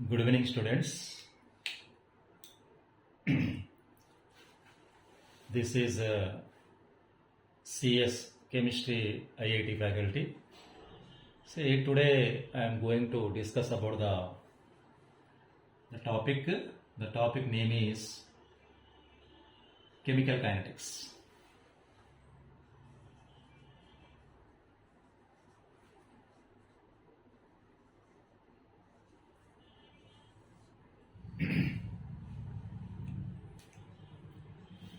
Good evening, students. This is CS Chemistry IIT faculty. See, today I am going to discuss about the topic. The topic name is chemical kinetics.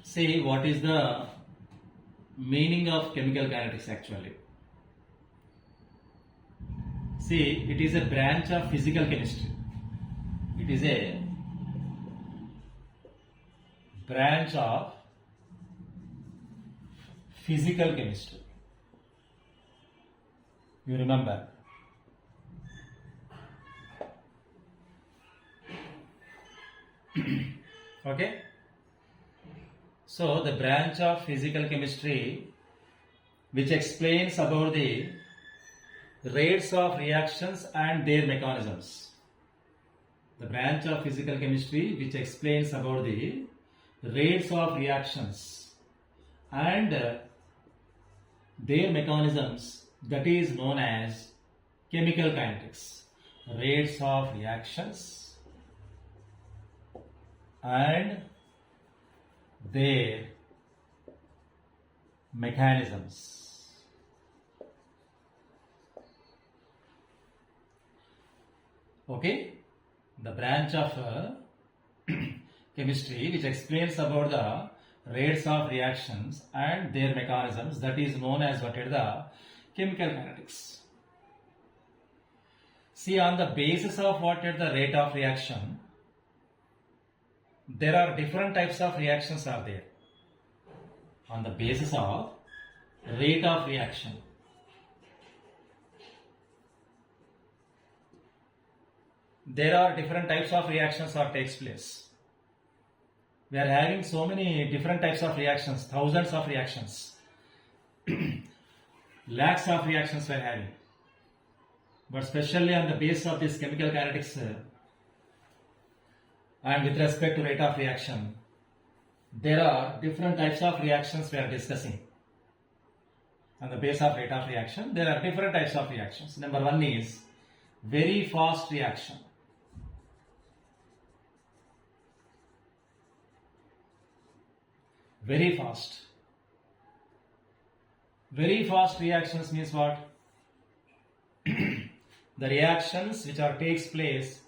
See, what is the meaning of chemical kinetics actually? See, it is a branch of physical chemistry. It is a branch of physical chemistry. You remember? Okay? So, the branch of physical chemistry which explains about the rates of reactions and their mechanisms. The branch of physical chemistry which explains about the rates of reactions and their mechanisms, that is known as chemical kinetics. Rates of reactions and their mechanisms. Okay, the branch of chemistry which explains about the rates of reactions and their mechanisms, that is known as what is the chemical kinetics. See, on the basis of what is the rate of reaction, there are different types of reactions are there. On the basis of rate of reaction, there are different types of reactions that takes place. We are having so many different types of reactions, thousands of reactions, lakhs of reactions we are having. But especially on the basis of this chemical kinetics and with respect to rate of reaction, there are different types of reactions we are discussing. On the basis of rate of reaction, there are different types of reactions. Number one is very fast reaction. Very fast. Very fast reactions means what? The reactions which takes place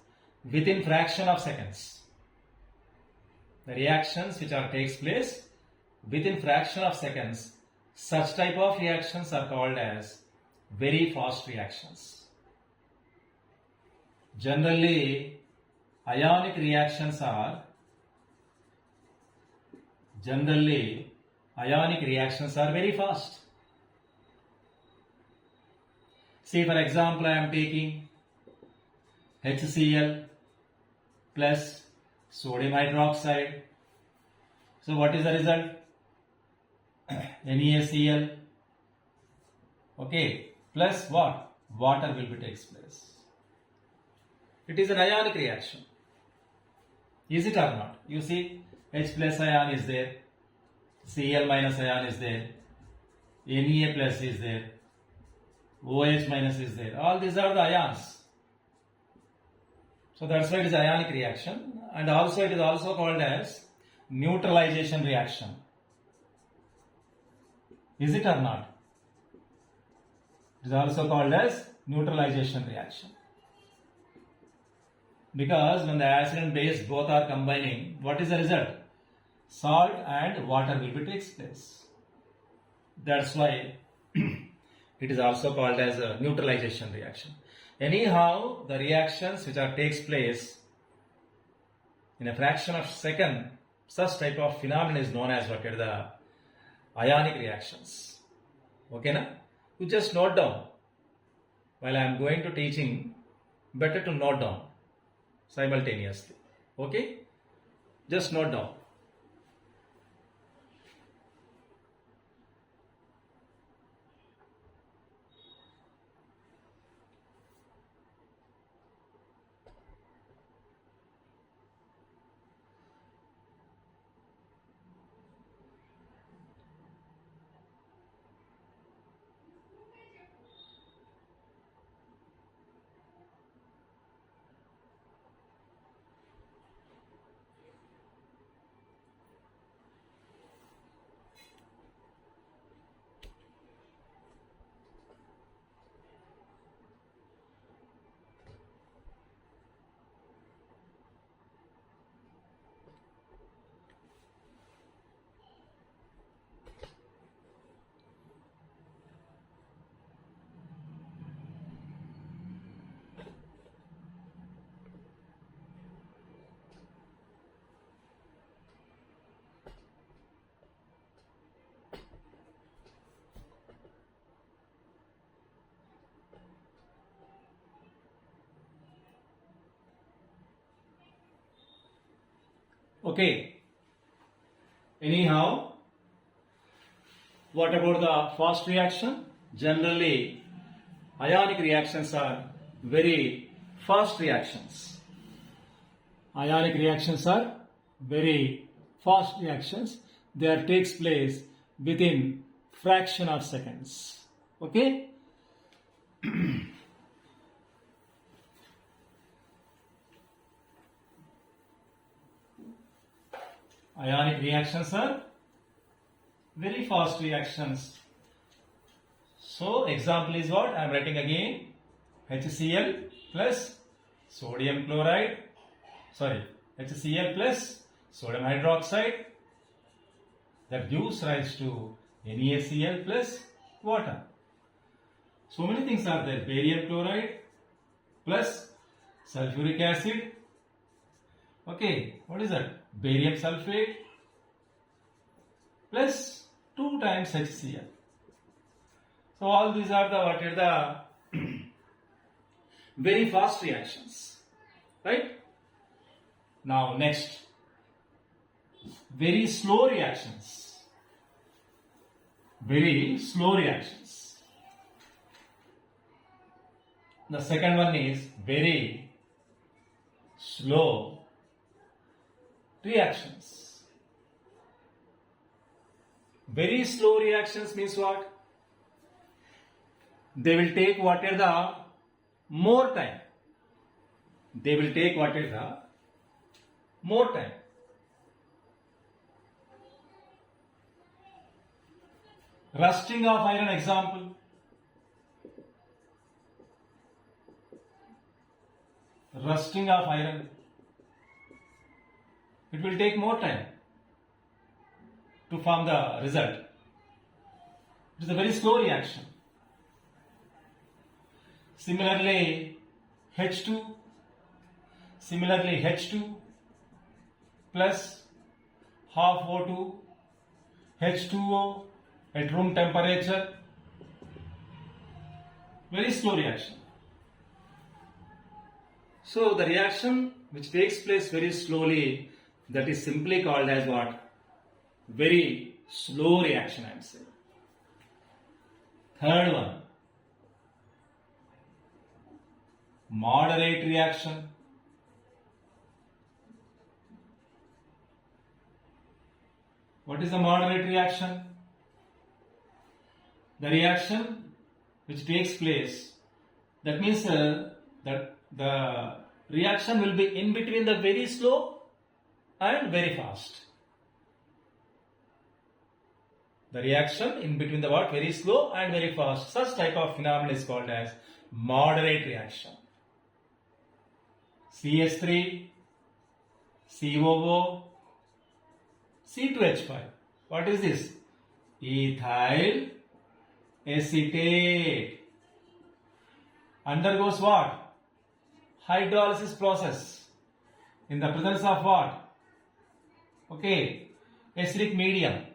within fraction of seconds. The reactions which takes place within fraction of seconds, such type of reactions are called as very fast reactions. Generally, ionic reactions are very fast. See, for example, I am taking HCl plus sodium hydroxide. So what is the result? NaCl. Okay, plus what? Water will be takes place. It is an ionic reaction. Is it or not? You see, H plus ion is there, Cl minus ion is there, Na plus is there, OH minus is there. All these are the ions. So that's why it is ionic reaction, and also it is also called as neutralization reaction. Is it or not? It is also called as neutralization reaction. Because when the acid and base both are combining, what is the result? Salt and water will be takes place. That's why it is also called as a neutralization reaction. Anyhow, the reactions which takes place in a fraction of a second, such type of phenomenon is known as what are the ionic reactions. Okay, na? You just note down. While I am going to teaching, better to note down simultaneously. Okay? Just note down. Okay. Anyhow, what about the fast reaction? Generally, ionic reactions are very fast reactions. Ionic reactions are very fast reactions. They takes place within fraction of seconds. Okay? Ionic reactions are very fast reactions. So example is what? I am writing again. HCl plus sodium chloride. Sorry, HCl plus sodium hydroxide. That gives rise to NaCl plus water. So many things are there. Barium chloride plus sulfuric acid. Okay, what is that? Barium sulfate plus 2 times HCl. So all these are the very fast reactions, right? Now next, very slow reactions. Very slow reactions. The second one is very slow reactions. Very slow reactions means what? They will take what is the more time. They will take what is the more time. Rusting of iron example. Rusting of iron. It will take more time to form the result. It is a very slow reaction. Similarly, H2 plus half O2 H2O at room temperature. Very slow reaction. So the reaction which takes place very slowly, that is simply called as what? Very slow reaction, I am saying. Third one, moderate reaction. What is a moderate reaction? The reaction which takes place, that means that the reaction will be in between the very slow and very fast. The reaction in between the what? Very slow and very fast. Such type of phenomenon is called as moderate reaction. CH3, COO, C2H5. What is this? Ethyl acetate. Undergoes what? Hydrolysis process. In the presence of what? Okay, acidic medium.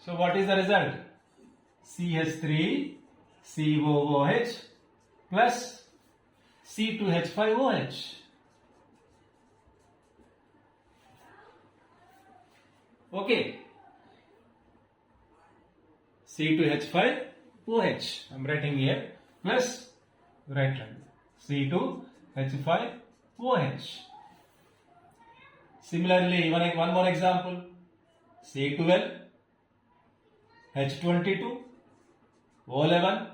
So what is the result? CH3 COOH plus C2H5OH. Okay. C2H5OH. I am writing here plus right hand. C2H5OH. Similarly, one more example. C12 H22 O11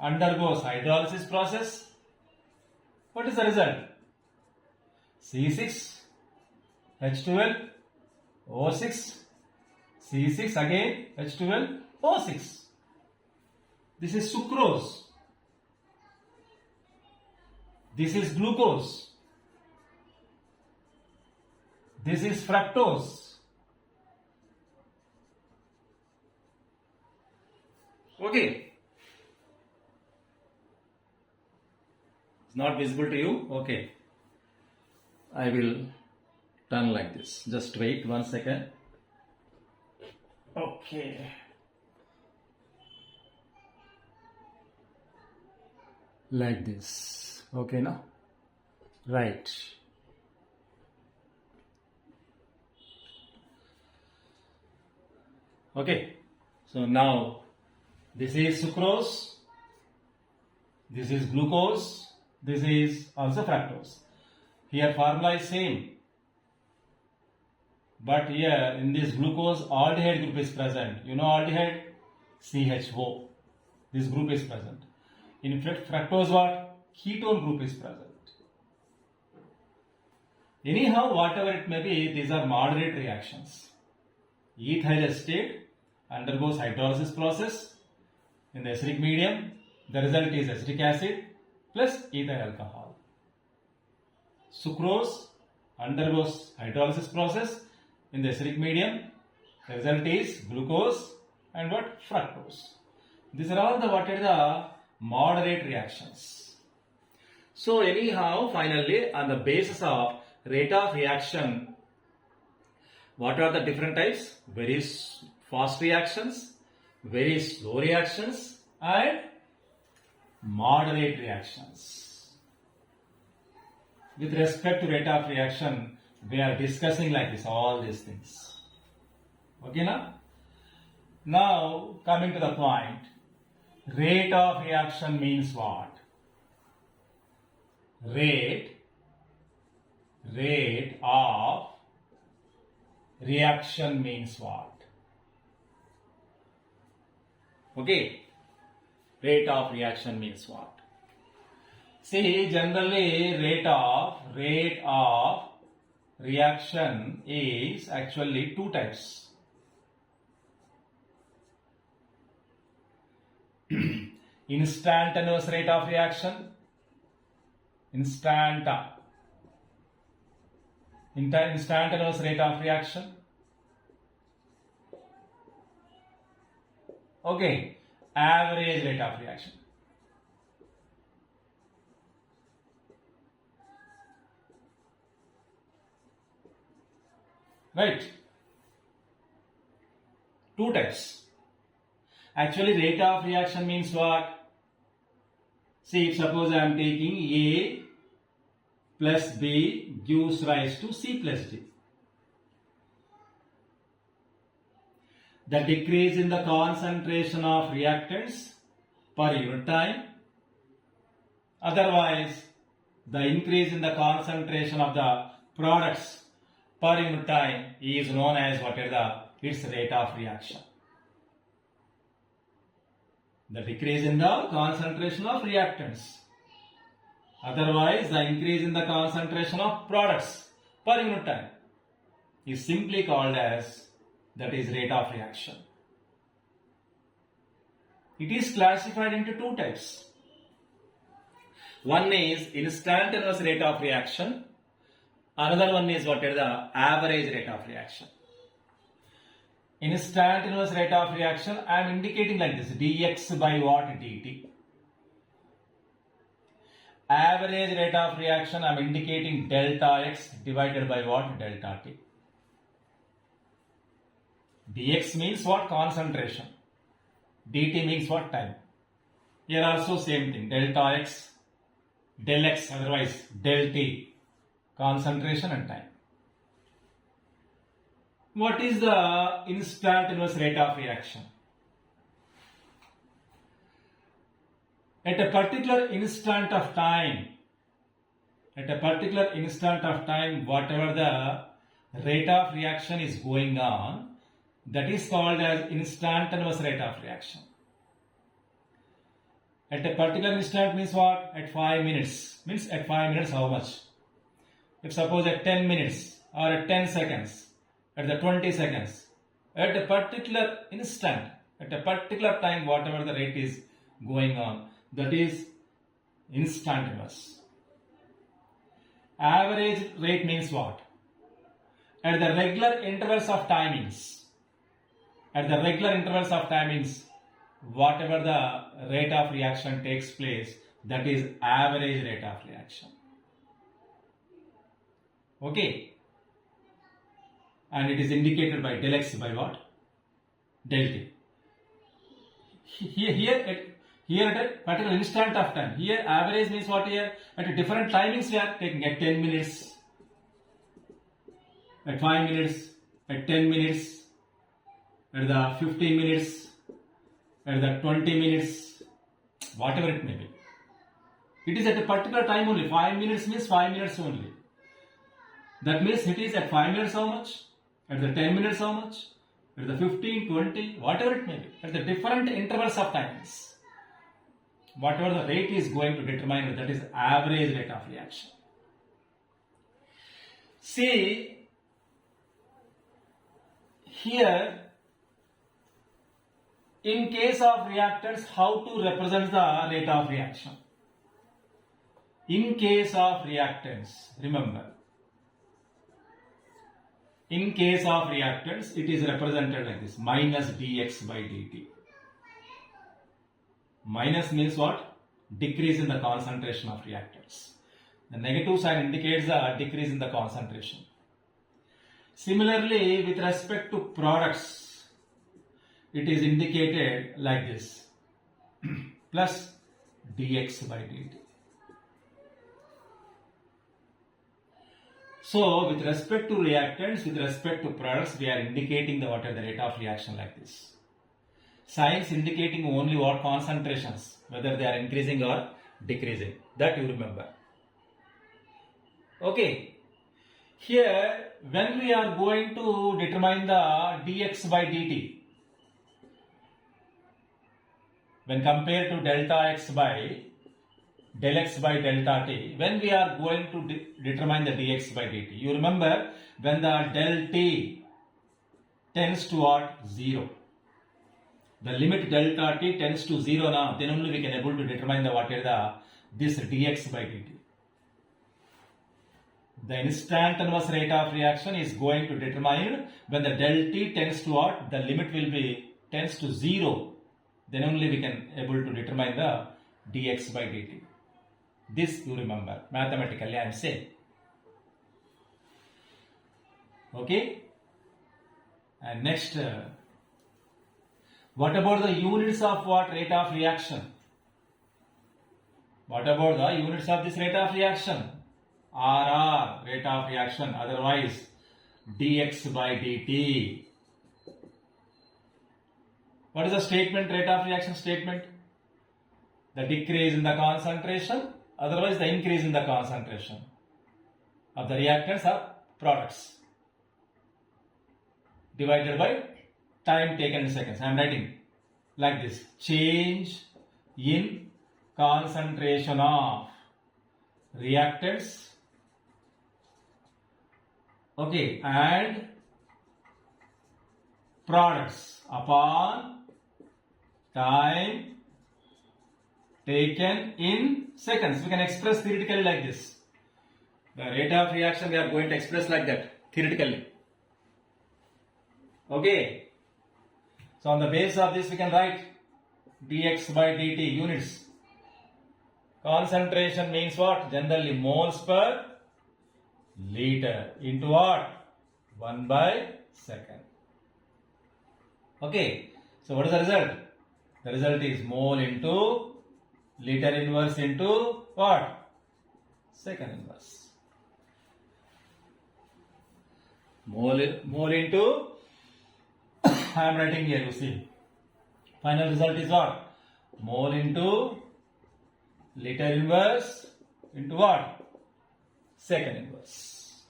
undergoes hydrolysis process. What is the result? C6 H12 O6 C6 again H12 O6. This is sucrose. This is glucose. This is fructose. Okay. It's not visible to you? Okay. I will turn like this. Just wait 1 second. Okay. Like this. Okay, now? Right. Okay. So now this is sucrose, this is glucose, this is also fructose. Here formula is same. But here in this glucose aldehyde group is present. You know aldehyde? CHO. This group is present. In fructose what? Ketone group is present. Anyhow, whatever it may be, these are moderate reactions. Ethyl acetate undergoes hydrolysis process in the acidic medium. The result is acetic acid plus ethyl alcohol. Sucrose undergoes hydrolysis process in the acidic medium. The result is glucose and what? Fructose. These are all the moderate reactions. So anyhow, finally, on the basis of rate of reaction, what are the different types? Very fast reactions, very slow reactions, and moderate reactions. With respect to rate of reaction, we are discussing like this, all these things. Okay, now? Now, coming to the point, rate of reaction means what? Rate of reaction means what? Okay, rate of reaction means what? See, generally rate of reaction is actually two types. Instantaneous rate of reaction, instantaneous rate of reaction. Okay, average rate of reaction. Right? Two types. Actually, rate of reaction means what? See, suppose I am taking A plus B gives rise to C plus D. The decrease in the concentration of reactants per unit time. Otherwise, the increase in the concentration of the products per unit time is known as what is its rate of reaction. The decrease in the concentration of reactants. Otherwise, the increase in the concentration of products per unit time is simply called as, that is, rate of reaction. It is classified into two types. One is instantaneous rate of reaction. Another one is what is the average rate of reaction. Instantaneous rate of reaction, I am indicating like this, dx by what? dt. Average rate of reaction, I am indicating delta x divided by what? Delta t. Dx means what? Concentration. Dt means what? Time. Here also same thing, delta x, del x, otherwise del t, concentration and time. What is the instantaneous rate of reaction? At a particular instant of time, whatever the rate of reaction is going on, that is called as instantaneous rate of reaction. At a particular instant means what? At 5 minutes. Means at 5 minutes how much? If suppose at 10 minutes or at 10 seconds, at the 20 seconds, at a particular instant, at a particular time, whatever the rate is going on, that is instantaneous. Average rate means what? At the regular intervals of timings, whatever the rate of reaction takes place, that is average rate of reaction. Okay? And it is indicated by del x by what? Del t. Here at a particular instant of time. Here average means what? Here at different timings we are taking, at 10 minutes, at 5 minutes, at 10 minutes, at the 15 minutes, at the 20 minutes, whatever it may be. It is at a particular time only. 5 minutes means 5 minutes only. That means it is at 5 minutes how much? At the 10 minutes how much? At the 15, 20, whatever it may be. At the different intervals of times. Whatever the rate is going to determine, that is average rate of reaction. See, here, in case of reactants, how to represent the rate of reaction? In case of reactants, remember, in case of reactants, it is represented like this, minus dx by dt. Minus means what? Decrease in the concentration of reactants. The negative sign indicates the decrease in the concentration. Similarly, with respect to products, it is indicated like this, plus dx by dt. So, with respect to reactants, with respect to products, we are indicating the what are the rate of reaction like this. Signs indicating only what concentrations, whether they are increasing or decreasing. That you remember. Okay. Here, when we are going to determine the dx by dt, when compared to delta x by del x by delta t, when we are going to determine the dx by dt, you remember when the del t tends to what? 0. The limit delta t tends to 0 now, then only we can able to determine the what is the this dx by dt. The instantaneous rate of reaction is going to determine when the del t tends to what? The limit will be tends to 0. Then only we can able to determine the dx by dt. This you remember. Mathematically I am saying. Okay. And next, what about the units of what? Rate of reaction. What about the units of this rate of reaction? RR, rate of reaction, otherwise dx by dt. What is the statement, rate of reaction statement? The decrease in the concentration, otherwise the increase in the concentration of the reactants or products, divided by time taken in seconds. I am writing like this, change in concentration of reactants, okay, and products upon time taken in seconds. We can express theoretically like this. The rate of reaction we are going to express like that, theoretically. Okay. So on the basis of this we can write dx by dt units. Concentration means what? Generally moles per liter into what? 1 by second. Okay. So what is the result? The result is mole into liter inverse into what? Second inverse. Mole into I am writing here, you see. Final result is what? Mole into liter inverse into what? Second inverse.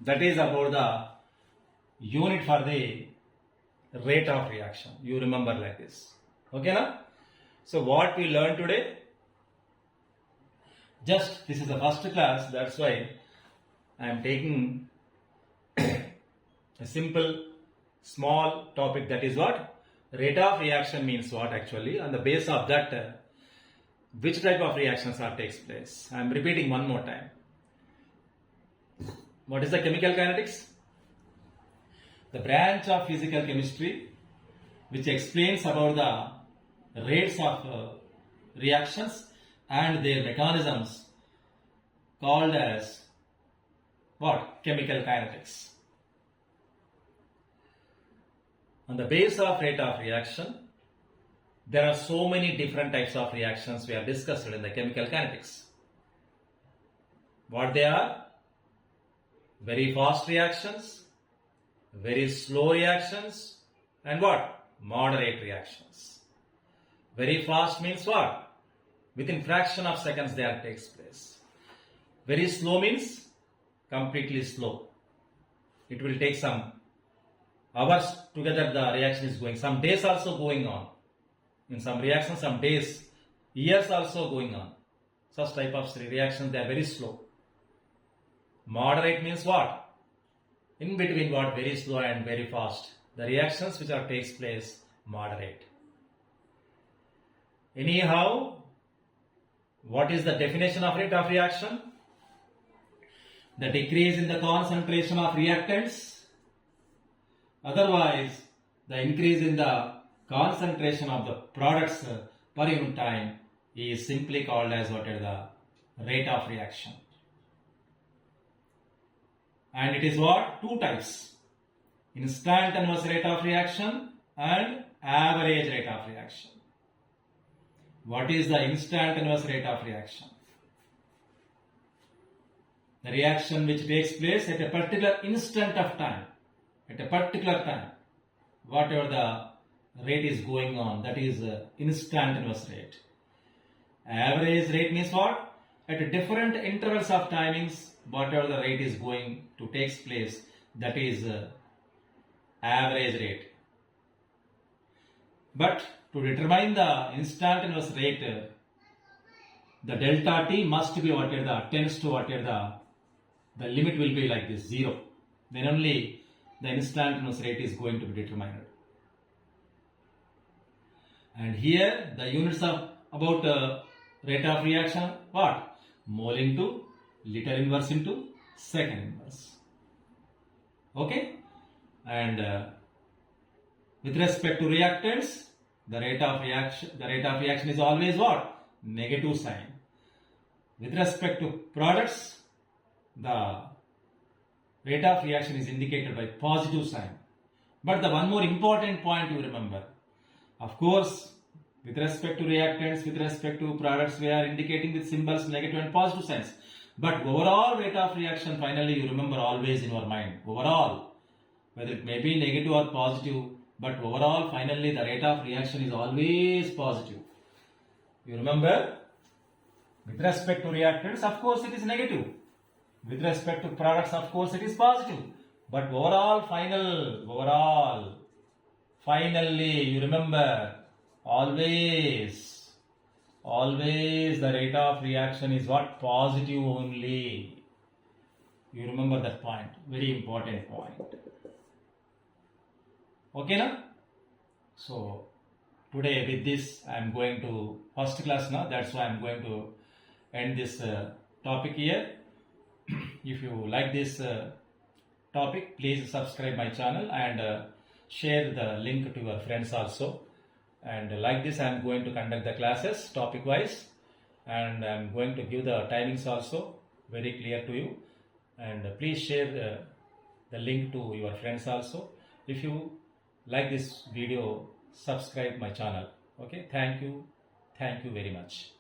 That is about the unit for the rate of reaction. You remember like this. Okay now? So what we learned today? Just this is the first class, that's why I am taking a simple small topic, that is what? Rate of reaction means what actually? On the basis of that, which type of reactions are takes place? I am repeating one more time. What is the chemical kinetics? The branch of physical chemistry which explains about the rates of reactions and their mechanisms, called as what? Chemical kinetics. On the basis of rate of reaction, there are so many different types of reactions we have discussed in the chemical kinetics. What they are? Very fast reactions, very slow reactions, and what? Moderate reactions. Very fast means what? Within fraction of seconds there takes place. Very slow means completely slow. It will take some hours together, the reaction is going. Some days also going on. In some reactions, some days, years also going on. Such type of reactions, they are very slow. Moderate means what? In between what? Very slow and very fast. The reactions which are takes place, moderate. Anyhow, what is the definition of rate of reaction? The decrease in the concentration of reactants. Otherwise, the increase in the concentration of the products per unit time is simply called as what is the rate of reaction. And it is what? Two types. Instantaneous rate of reaction and average rate of reaction. What is the instantaneous rate of reaction? The reaction which takes place at a particular instant of time, at a particular time, whatever the rate is going on, that is instantaneous rate. Average rate means what? At different intervals of timings, whatever the rate is going to take place, that is average rate. But to determine the instantaneous rate, the delta t must be what is the tends to what is the limit will be like this 0. Then only the instantaneous rate is going to be determined. And here the units of about rate of reaction what? Mole into liter inverse into second inverse. Okay? And with respect to reactants, the rate of reaction is always what? Negative sign. With respect to products, the rate of reaction is indicated by positive sign. But the one more important point you remember, of course, with respect to reactants, with respect to products, we are indicating with symbols negative and positive signs. But overall rate of reaction, finally you remember always in your mind, overall, whether it may be negative or positive, but overall finally the rate of reaction is always positive. You remember, with respect to reactants, of course it is negative. With respect to products, of course it is positive. But overall, finally you remember, always the rate of reaction is what? Positive only. You remember that point, very important point. Okay now? So today with this I am going to first class now, that's why I am going to end this topic here. If you like this topic, please subscribe my channel and share the link to your friends also. And like this I am going to conduct the classes topic wise, and I am going to give the timings also very clear to you. And please share the link to your friends also. If you like this video, subscribe my channel. Okay, thank you very much.